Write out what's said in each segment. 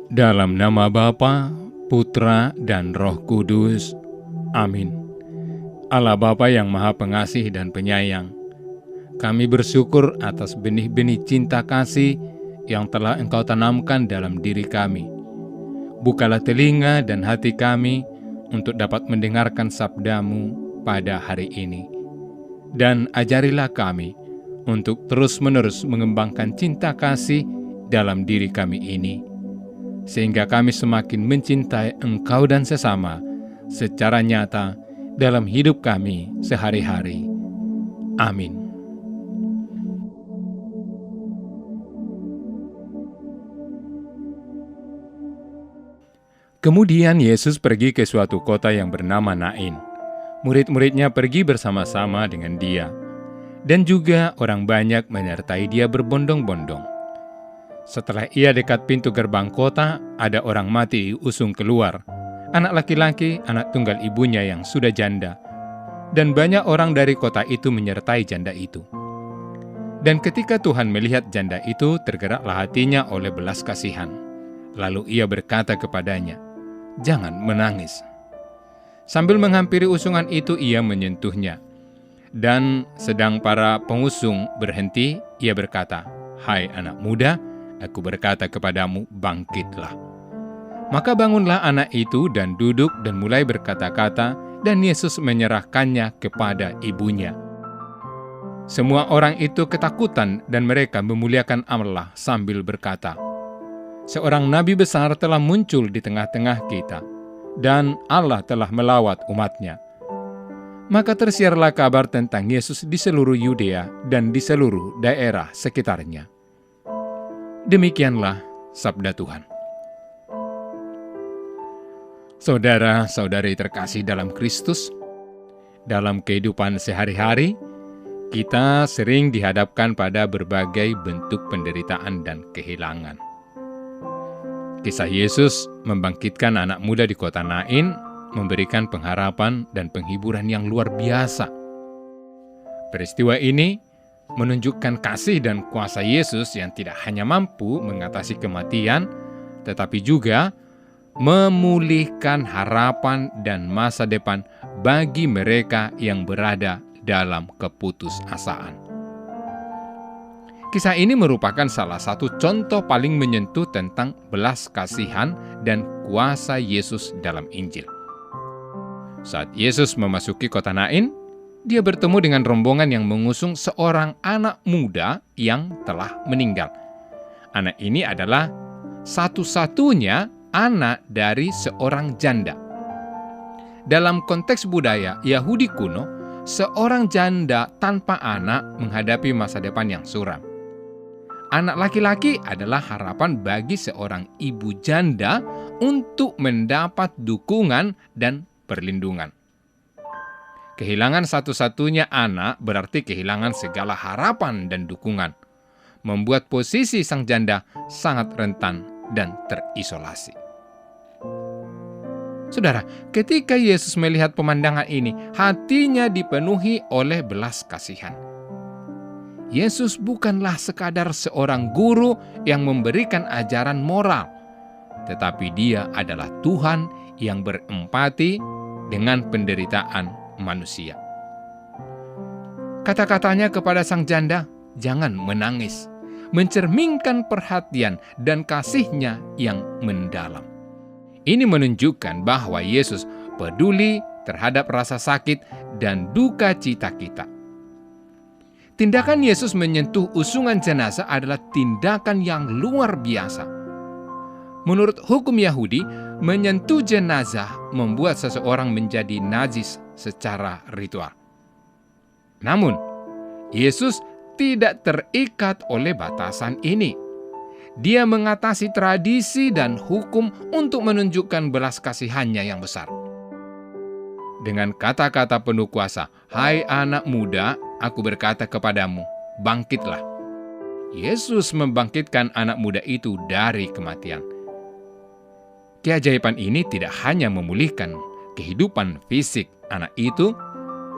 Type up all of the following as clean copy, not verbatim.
Dalam nama Bapa, Putra, dan Roh Kudus. Amin. Allah Bapa yang Maha Pengasih dan Penyayang, kami bersyukur atas benih-benih cinta kasih yang telah Engkau tanamkan dalam diri kami. Bukalah telinga dan hati kami untuk dapat mendengarkan sabda-Mu pada hari ini. Dan ajarilah kami untuk terus-menerus mengembangkan cinta kasih dalam diri kami ini, sehingga kami semakin mencintai Engkau dan sesama secara nyata dalam hidup kami sehari-hari. Amin. Kemudian Yesus pergi ke suatu kota yang bernama Nain. Murid-muridnya pergi bersama-sama dengan Dia, dan juga orang banyak menyertai Dia berbondong-bondong. Setelah Ia dekat pintu gerbang kota, ada orang mati diusung keluar, anak laki-laki, anak tunggal ibunya yang sudah janda, dan banyak orang dari kota itu menyertai janda itu. Dan ketika Tuhan melihat janda itu, tergeraklah hatinya oleh belas kasihan. Lalu Ia berkata kepadanya, "Jangan menangis." Sambil menghampiri usungan itu, Ia menyentuhnya. Dan sedang para pengusung berhenti, Ia berkata, "Hai anak muda, Aku berkata kepadamu, bangkitlah." Maka bangunlah anak itu dan duduk dan mulai berkata-kata, dan Yesus menyerahkannya kepada ibunya. Semua orang itu ketakutan dan mereka memuliakan Allah sambil berkata, "Seorang nabi besar telah muncul di tengah-tengah kita, dan Allah telah melawat umat-Nya." Maka tersiarlah kabar tentang Yesus di seluruh Yudea dan di seluruh daerah sekitarnya. Demikianlah sabda Tuhan. Saudara-saudari terkasih dalam Kristus, dalam kehidupan sehari-hari, kita sering dihadapkan pada berbagai bentuk penderitaan dan kehilangan. Kisah Yesus membangkitkan anak muda di kota Nain memberikan pengharapan dan penghiburan yang luar biasa. Peristiwa ini menunjukkan kasih dan kuasa Yesus yang tidak hanya mampu mengatasi kematian, tetapi juga memulihkan harapan dan masa depan bagi mereka yang berada dalam keputusasaan. Kisah ini merupakan salah satu contoh paling menyentuh tentang belas kasihan dan kuasa Yesus dalam Injil. Saat Yesus memasuki kota Nain, Dia bertemu dengan rombongan yang mengusung seorang anak muda yang telah meninggal. Anak ini adalah satu-satunya anak dari seorang janda. Dalam konteks budaya Yahudi kuno, seorang janda tanpa anak menghadapi masa depan yang suram. Anak laki-laki adalah harapan bagi seorang ibu janda untuk mendapat dukungan dan perlindungan. Kehilangan satu-satunya anak berarti kehilangan segala harapan dan dukungan, membuat posisi sang janda sangat rentan dan terisolasi. Saudara, ketika Yesus melihat pemandangan ini, hatinya dipenuhi oleh belas kasihan. Yesus bukanlah sekadar seorang guru yang memberikan ajaran moral, tetapi Dia adalah Tuhan yang berempati dengan penderitaan manusia. Kata-katanya kepada sang janda, "Jangan menangis," mencerminkan perhatian dan kasih-Nya yang mendalam. Ini menunjukkan bahwa Yesus peduli terhadap rasa sakit dan duka cita kita. Tindakan Yesus menyentuh usungan jenazah adalah tindakan yang luar biasa. Menurut hukum Yahudi, menyentuh jenazah membuat seseorang menjadi najis secara ritual. Namun, Yesus tidak terikat oleh batasan ini. Dia mengatasi tradisi dan hukum untuk menunjukkan belas kasihannya yang besar. Dengan kata-kata penuh kuasa, "Hai anak muda, Aku berkata kepadamu, bangkitlah." Yesus membangkitkan anak muda itu dari kematian. Keajaiban ini tidak hanya memulihkan kehidupan fisik anak itu,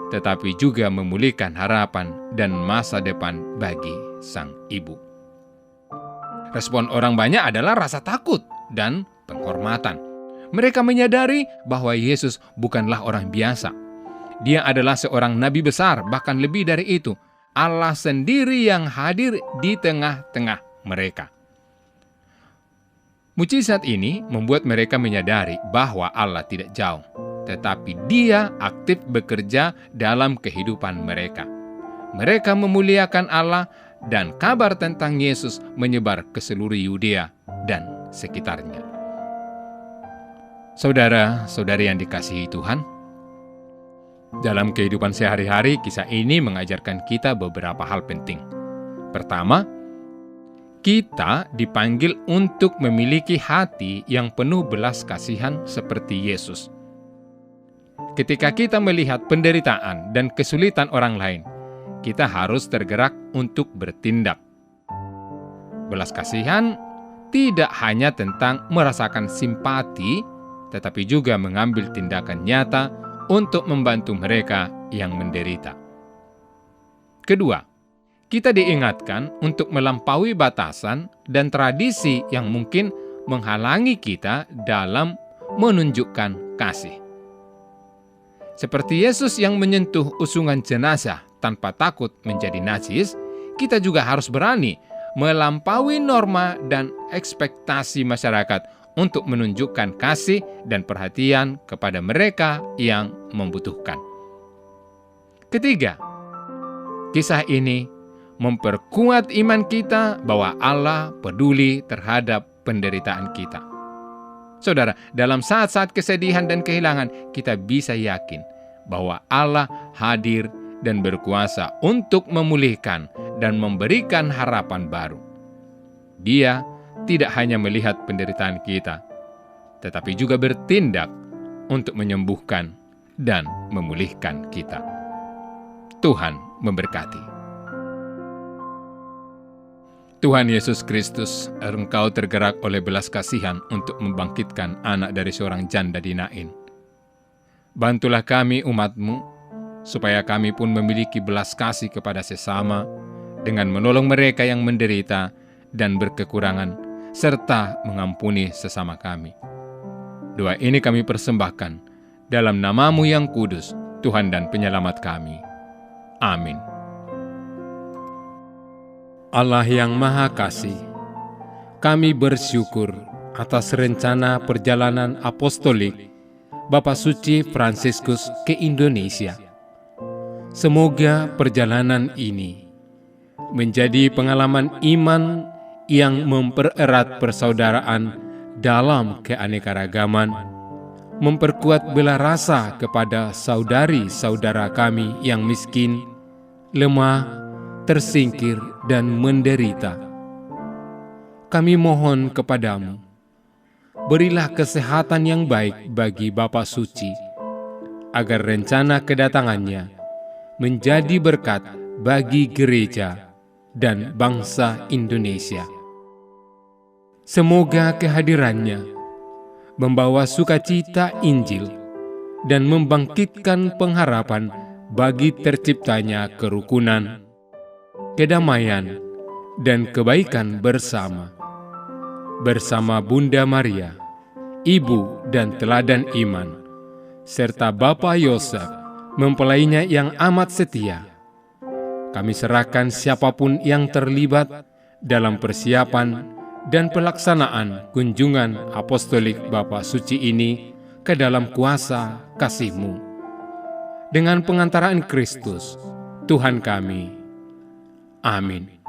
tetapi juga memulihkan harapan dan masa depan bagi sang ibu. Respon orang banyak adalah rasa takut. dan penghormatan. Mereka menyadari bahwa Yesus bukanlah orang biasa. Dia adalah seorang nabi besar, bahkan lebih dari itu, Allah sendiri yang hadir di tengah-tengah mereka. Mukjizat ini membuat mereka menyadari bahwa Allah tidak jauh, tetapi Dia aktif bekerja dalam kehidupan mereka. Mereka memuliakan Allah dan kabar tentang Yesus menyebar ke seluruh Yudea dan sekitarnya. Saudara-saudari yang dikasihi Tuhan, dalam kehidupan sehari-hari, kisah ini mengajarkan kita beberapa hal penting. Pertama, kita dipanggil untuk memiliki hati yang penuh belas kasihan seperti Yesus. Ketika kita melihat penderitaan dan kesulitan orang lain, kita harus tergerak untuk bertindak. Belas kasihan tidak hanya tentang merasakan simpati, tetapi juga mengambil tindakan nyata untuk membantu mereka yang menderita. Kedua, kita diingatkan untuk melampaui batasan dan tradisi yang mungkin menghalangi kita dalam menunjukkan kasih. Seperti Yesus yang menyentuh usungan jenazah tanpa takut menjadi najis, kita juga harus berani melampaui norma dan ekspektasi masyarakat untuk menunjukkan kasih dan perhatian kepada mereka yang membutuhkan. Ketiga, kisah ini memperkuat iman kita bahwa Allah peduli terhadap penderitaan kita. Saudara, dalam saat-saat kesedihan dan kehilangan, kita bisa yakin bahwa Allah hadir dan berkuasa untuk memulihkan dan memberikan harapan baru. Dia tidak hanya melihat penderitaan kita, tetapi juga bertindak untuk menyembuhkan dan memulihkan kita. Tuhan memberkati. Tuhan Yesus Kristus, Engkau tergerak oleh belas kasihan untuk membangkitkan anak dari seorang janda di Nain. Bantulah kami umat-Mu, supaya kami pun memiliki belas kasih kepada sesama, dengan menolong mereka yang menderita dan berkekurangan, serta mengampuni sesama kami. Doa ini kami persembahkan dalam nama-Mu yang kudus, Tuhan dan Penyelamat kami. Amin. Allah yang Maha Kasih, kami bersyukur atas rencana perjalanan apostolik Bapak Suci Fransiskus ke Indonesia. Semoga perjalanan ini menjadi pengalaman iman yang mempererat persaudaraan dalam keanekaragaman, memperkuat bela rasa kepada saudari-saudara kami yang miskin, lemah, tersingkir, dan menderita. Kami mohon kepadamu, berilah kesehatan yang baik bagi Bapak Suci, agar rencana kedatangannya menjadi berkat bagi gereja dan bangsa Indonesia. Semoga kehadirannya membawa sukacita Injil dan membangkitkan pengharapan bagi terciptanya kerukunan, kedamaian, dan kebaikan bersama. Bersama Bunda Maria, Ibu dan Teladan Iman, serta Bapak Yosef, mempelainya yang amat setia. Kami serahkan siapapun yang terlibat dalam persiapan dan pelaksanaan kunjungan apostolik Bapak Suci ini ke dalam kuasa kasih-Mu. Dengan pengantaraan Kristus, Tuhan kami. Amin.